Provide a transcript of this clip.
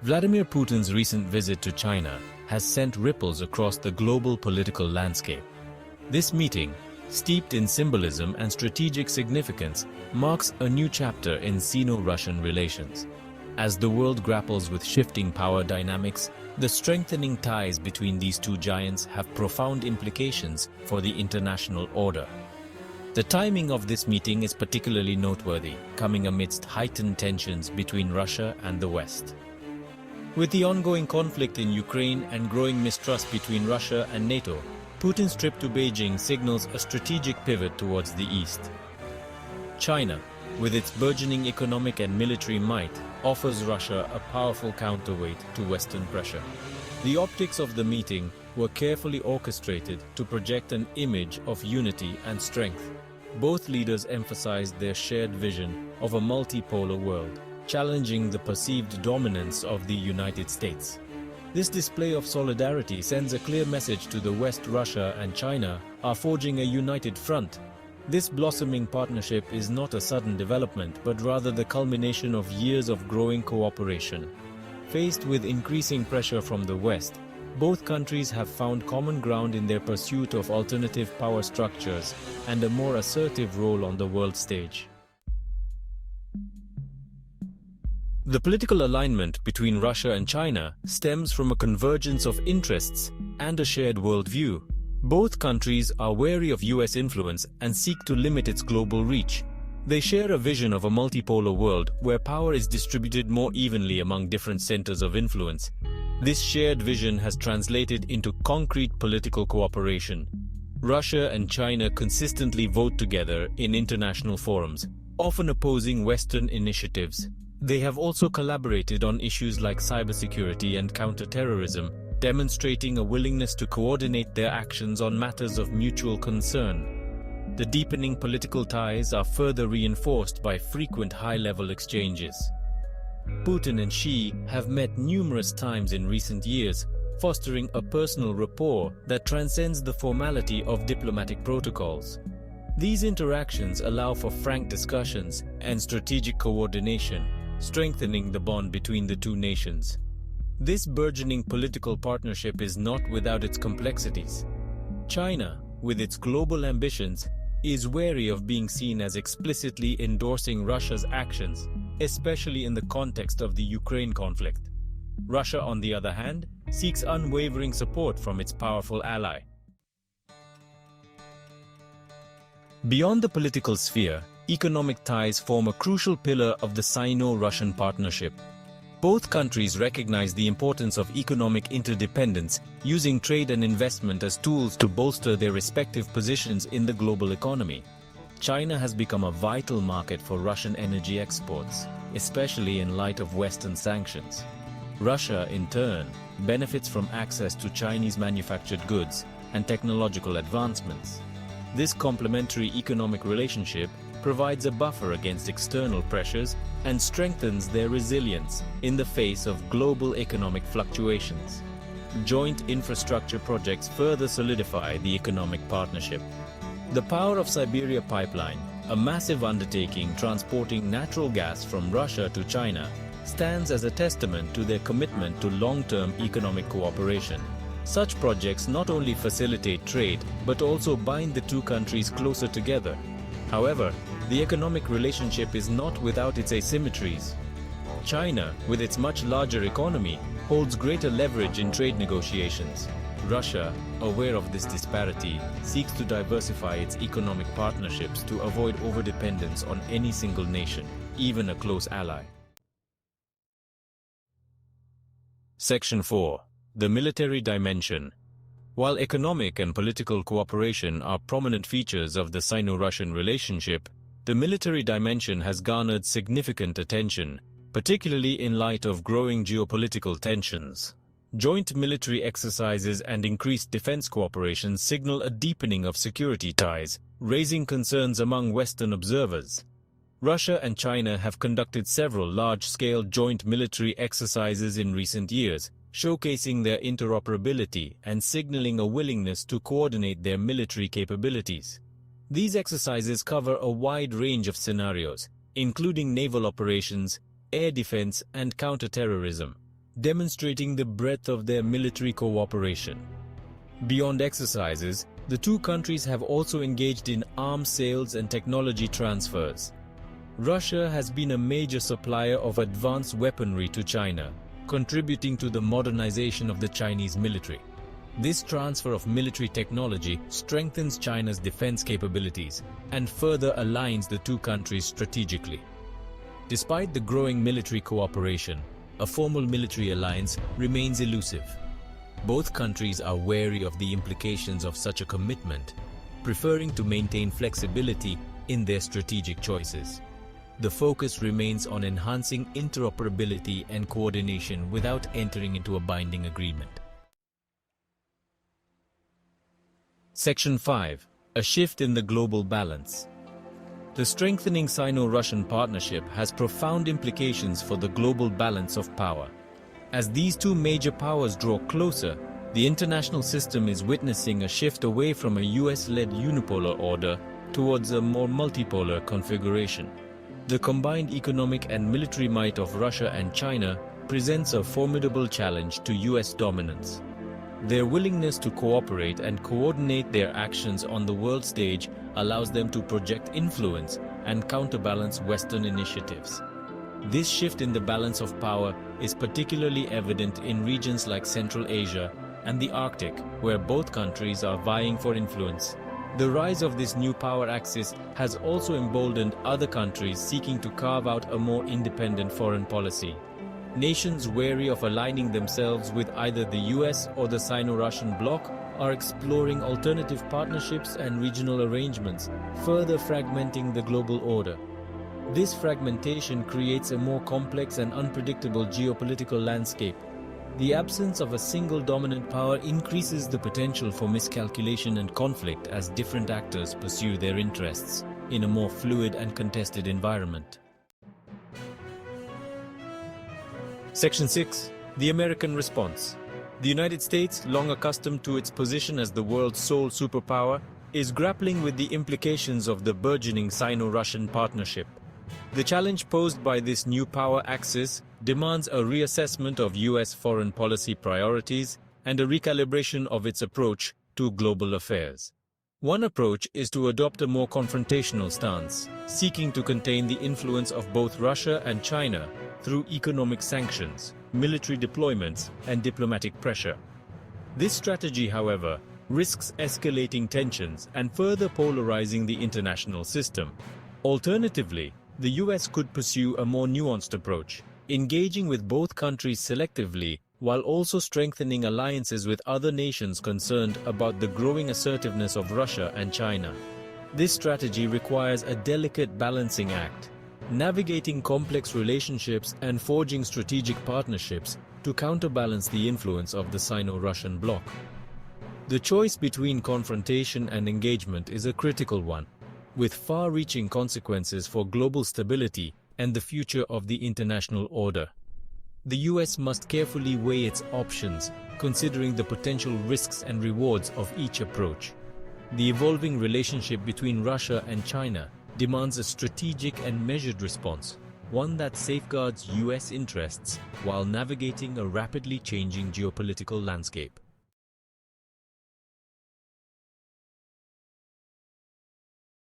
Vladimir Putin's recent visit to China has sent ripples across the global political landscape. This meeting, steeped in symbolism and strategic significance, marks a new chapter in Sino-Russian relations. As the world grapples with shifting power dynamics, the strengthening ties between these two giants have profound implications for the international order. The timing of this meeting is particularly noteworthy, coming amidst heightened tensions between Russia and the West. With the ongoing conflict in Ukraine and growing mistrust between Russia and NATO, Putin's trip to Beijing signals a strategic pivot towards the east. China, with its burgeoning economic and military might, offers Russia a powerful counterweight to Western pressure. The optics of the meeting were carefully orchestrated to project an image of unity and strength. Both leaders emphasized their shared vision of a multipolar world, challenging the perceived dominance of the United States. This display of solidarity sends a clear message to the West. Russia and China are forging a united front. This blossoming partnership is not a sudden development, but rather the culmination of years of growing cooperation. Faced with increasing pressure from the West, both countries have found common ground in their pursuit of alternative power structures and a more assertive role on the world stage. The political alignment between Russia and China stems from a convergence of interests and a shared worldview. Both countries are wary of US influence and seek to limit its global reach. They share a vision of a multipolar world where power is distributed more evenly among different centers of influence. This shared vision has translated into concrete political cooperation. Russia and China consistently vote together in international forums, often opposing Western initiatives. They have also collaborated on issues like cybersecurity and counterterrorism, demonstrating a willingness to coordinate their actions on matters of mutual concern. The deepening political ties are further reinforced by frequent high-level exchanges. Putin and Xi have met numerous times in recent years, fostering a personal rapport that transcends the formality of diplomatic protocols. These interactions allow for frank discussions and strategic coordination, strengthening the bond between the two nations. This burgeoning political partnership is not without its complexities. China, with its global ambitions, is wary of being seen as explicitly endorsing Russia's actions, especially in the context of the Ukraine conflict. Russia, on the other hand, seeks unwavering support from its powerful ally. Beyond the political sphere, economic ties form a crucial pillar of the Sino-Russian partnership. Both countries recognize the importance of economic interdependence, using trade and investment as tools to bolster their respective positions in the global economy. China has become a vital market for Russian energy exports, especially in light of Western sanctions. Russia, in turn, benefits from access to Chinese manufactured goods and technological advancements. This complementary economic relationship provides a buffer against external pressures and strengthens their resilience in the face of global economic fluctuations. Joint infrastructure projects further solidify the economic partnership. The Power of Siberia pipeline, a massive undertaking transporting natural gas from Russia to China, stands as a testament to their commitment to long-term economic cooperation. Such projects not only facilitate trade, but also bind the two countries closer together. However, the economic relationship is not without its asymmetries. China, with its much larger economy, holds greater leverage in trade negotiations. Russia, aware of this disparity, seeks to diversify its economic partnerships to avoid overdependence on any single nation, even a close ally. Section 4. The military dimension. While economic and political cooperation are prominent features of the Sino-Russian relationship, the military dimension has garnered significant attention, particularly in light of growing geopolitical tensions. Joint military exercises and increased defense cooperation signal a deepening of security ties, raising concerns among Western observers. Russia and China have conducted several large-scale joint military exercises in recent years, showcasing their interoperability and signaling a willingness to coordinate their military capabilities. These exercises cover a wide range of scenarios, including naval operations, air defense, and counterterrorism. demonstrating the breadth of their military cooperation. Beyond exercises, the two countries have also engaged in arms sales and technology transfers. Russia has been a major supplier of advanced weaponry to China, contributing to the modernization of the Chinese military. This transfer of military technology strengthens China's defense capabilities and further aligns the two countries strategically. Despite the growing military cooperation, a formal military alliance remains elusive. Both countries are wary of the implications of such a commitment, preferring to maintain flexibility in their strategic choices. The focus remains on enhancing interoperability and coordination without entering into a binding agreement. Section 5. A shift in the global balance. The strengthening Sino-Russian partnership has profound implications for the global balance of power. As these two major powers draw closer, the international system is witnessing a shift away from a US-led unipolar order towards a more multipolar configuration. The combined economic and military might of Russia and China presents a formidable challenge to US dominance. Their willingness to cooperate and coordinate their actions on the world stage allows them to project influence and counterbalance Western initiatives. This shift in the balance of power is particularly evident in regions like Central Asia and the Arctic, where both countries are vying for influence. The rise of this new power axis has also emboldened other countries seeking to carve out a more independent foreign policy. Nations wary of aligning themselves with either the US or the Sino-Russian bloc are exploring alternative partnerships and regional arrangements, further fragmenting the global order. This fragmentation creates a more complex and unpredictable geopolitical landscape. The absence of a single dominant power increases the potential for miscalculation and conflict as different actors pursue their interests in a more fluid and contested environment. Section 6. The American response. The United States, long accustomed to its position as the world's sole superpower, is grappling with the implications of the burgeoning Sino-Russian partnership. The challenge posed by this new power axis demands a reassessment of US foreign policy priorities and a recalibration of its approach to global affairs. One approach is to adopt a more confrontational stance, seeking to contain the influence of both Russia and China through economic sanctions, military deployments, and diplomatic pressure. This strategy, however, risks escalating tensions and further polarizing the international system. Alternatively, the US could pursue a more nuanced approach, engaging with both countries selectively while also strengthening alliances with other nations concerned about the growing assertiveness of Russia and China. This strategy requires a delicate balancing act, navigating complex relationships and forging strategic partnerships to counterbalance the influence of the Sino-Russian bloc. The choice between confrontation and engagement is a critical one, with far-reaching consequences for global stability and the future of the international order. The US must carefully weigh its options, considering the potential risks and rewards of each approach. The evolving relationship between Russia and China demands a strategic and measured response, one that safeguards US interests while navigating a rapidly changing geopolitical landscape.